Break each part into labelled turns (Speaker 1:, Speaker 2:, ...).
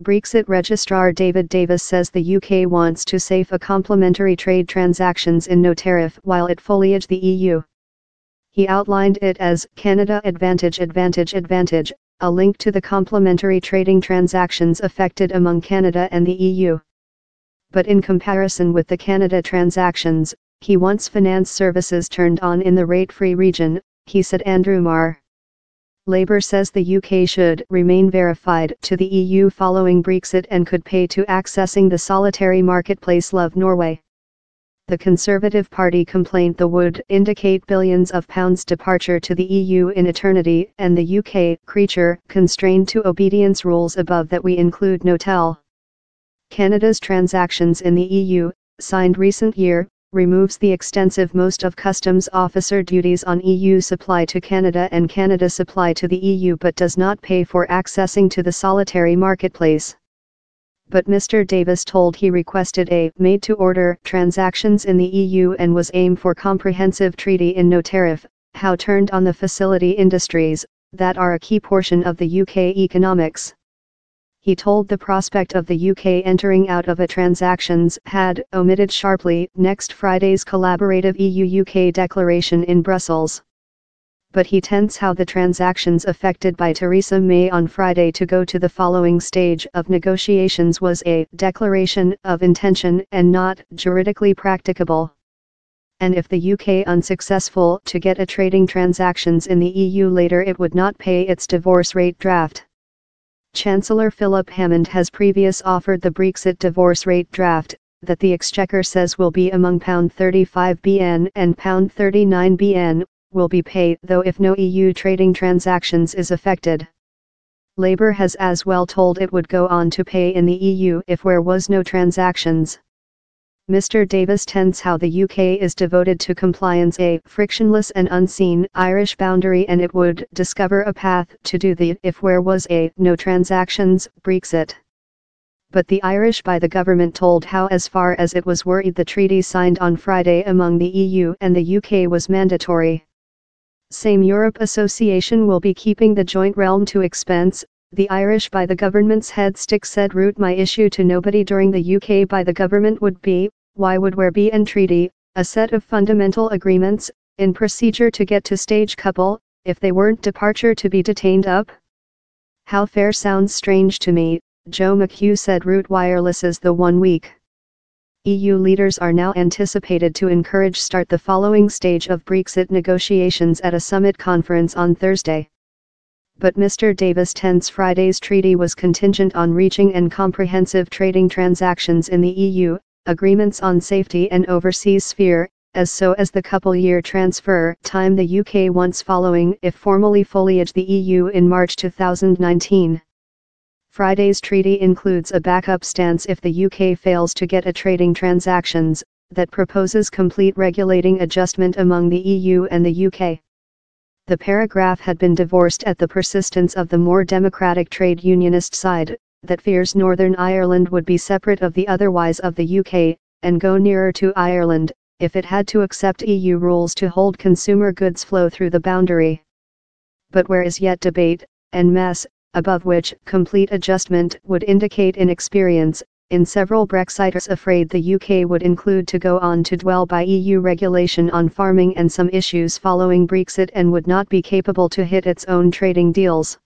Speaker 1: Brexit Registrar David Davis says the UK wants to safe a complementary trade transactions in no tariff while it foliage the EU. He outlined it as Canada Advantage Advantage Advantage, a link to the complementary trading transactions affected among Canada and the EU. But in comparison with the Canada transactions, he wants finance services turned on in the rate-free region, he said. Andrew Marr. Labour says the UK should remain verified to the EU following Brexit and could pay to accessing the solitary marketplace. Love Norway. The Conservative Party complained the would indicate billions of pounds departure to the EU in eternity, and the UK creature constrained to obedience rules above that we include no tell. Canada's transactions in the EU, signed recent year, removes the extensive most of customs officer duties on EU supply to Canada and Canada supply to the EU but does not pay for accessing to the solitary marketplace. But Mr. Davis told he requested a made-to-order transactions in the EU and was aimed for comprehensive treaty in no tariff, how turned on the facility industries, that are a key portion of the UK economics. He told the prospect of the UK entering out of a transactions had omitted sharply next Friday's collaborative EU-UK declaration in Brussels. But he tents how the transactions affected by Theresa May on Friday to go to the following stage of negotiations was a declaration of intention and not juridically practicable. And if the UK unsuccessful to get a trading transactions in the EU later, it would not pay its divorce rate draft. Chancellor Philip Hammond has previous offered the Brexit divorce rate draft, that the Exchequer says will be among £35 bn and £39 bn, will be paid though if no EU trading transactions is affected. Labour has as well told it would go on to pay in the EU if there was no transactions. Mr. Davis tents how the UK is devoted to compliance a frictionless and unseen Irish boundary and it would discover a path to do that if there was a no transactions Brexit. But the Irish by the government told how as far as it was worried the treaty signed on Friday among the EU and the UK was mandatory. Same Europe Association will be keeping the joint realm to expense, the Irish by the government's head stick said. Root my issue to nobody during the UK by the government would be, why would there be an treaty, a set of fundamental agreements, in procedure to get to stage couple, if they weren't departure to be detained up? How fair sounds strange to me, Joe McHugh said. Root wireless's the 1 week. EU leaders are now anticipated to encourage start the following stage of Brexit negotiations at a summit conference on Thursday. But Mr. Davis tents Friday's treaty was contingent on reaching and comprehensive trading transactions in the EU, agreements on safety and overseas sphere, as so as the couple-year transfer time the UK wants following if formally foliage the EU in March 2019. Friday's treaty includes a backup stance if the UK fails to get a trading transactions, that proposes complete regulating adjustment among the EU and the UK. The paragraph had been divorced at the persistence of the more democratic trade unionist side, that fears Northern Ireland would be separate of the otherwise of the UK, and go nearer to Ireland, if it had to accept EU rules to hold consumer goods flow through the boundary. But where is yet debate, and mess, above which complete adjustment would indicate inexperience, in several Brexiters afraid the UK would include to go on to dwell by EU regulation on farming and some issues following Brexit and would not be capable to hit its own trading deals.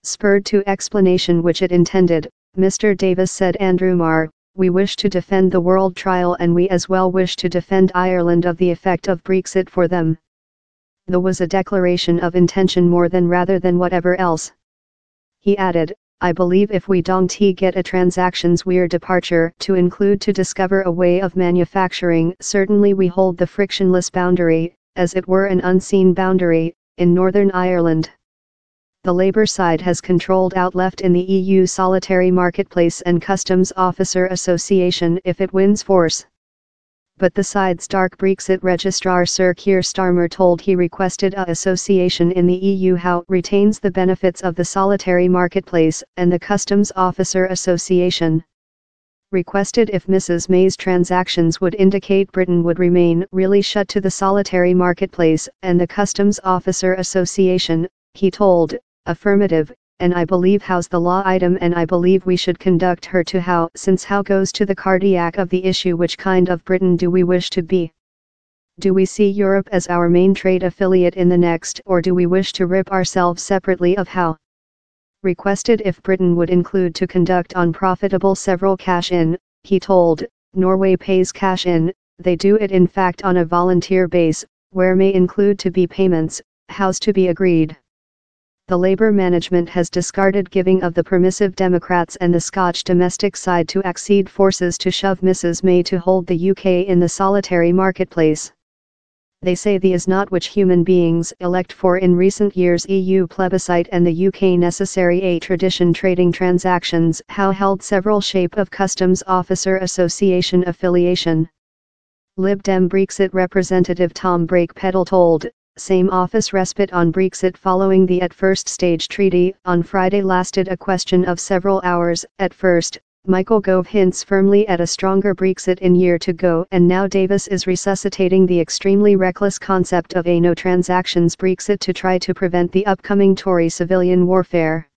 Speaker 1: Spurred to explanation which it intended, Mr. Davis said. Andrew Marr, we wish to defend the world trial and we as well wish to defend Ireland of the effect of Brexit for them. There was a declaration of intention more than rather than whatever else. He added, I believe if we don't get a transactions we're departure to include to discover a way of manufacturing, certainly we hold the frictionless boundary, as it were an unseen boundary, in Northern Ireland. The Labour side has controlled out left in the EU solitary marketplace and Customs Officer Association if it wins force. But the side's dark Brexit registrar Sir Keir Starmer told he requested a association in the EU how retains the benefits of the solitary marketplace and the Customs Officer Association. Requested if Mrs. May's transactions would indicate Britain would remain really shut to the solitary marketplace and the Customs Officer Association, he told, affirmative, and I believe how's the law item, and I believe we should conduct her to how, since how goes to the cardiac of the issue. Which kind of Britain do we wish to be? Do we see Europe as our main trade affiliate in the next, or do we wish to rip ourselves separately of how? Requested if Britain would include to conduct unprofitable several cash-in, he told, Norway pays cash-in, they do it in fact on a volunteer base, where may include to be payments, how's to be agreed. The Labour management has discarded giving of the permissive Democrats and the Scotch domestic side to accede forces to shove Mrs May to hold the UK in the solitary marketplace. They say the is not which human beings elect for in recent years EU plebiscite and the UK necessary a tradition trading transactions how held several shape of Customs Officer Association affiliation. Lib Dem Brexit representative Tom Brakepedal told, same office respite on Brexit following the at first stage treaty on Friday lasted a question of several hours. At first, Michael Gove hints firmly at a stronger Brexit in year to go, and now Davis is resuscitating the extremely reckless concept of a no transactions Brexit to try to prevent the upcoming Tory civilian warfare.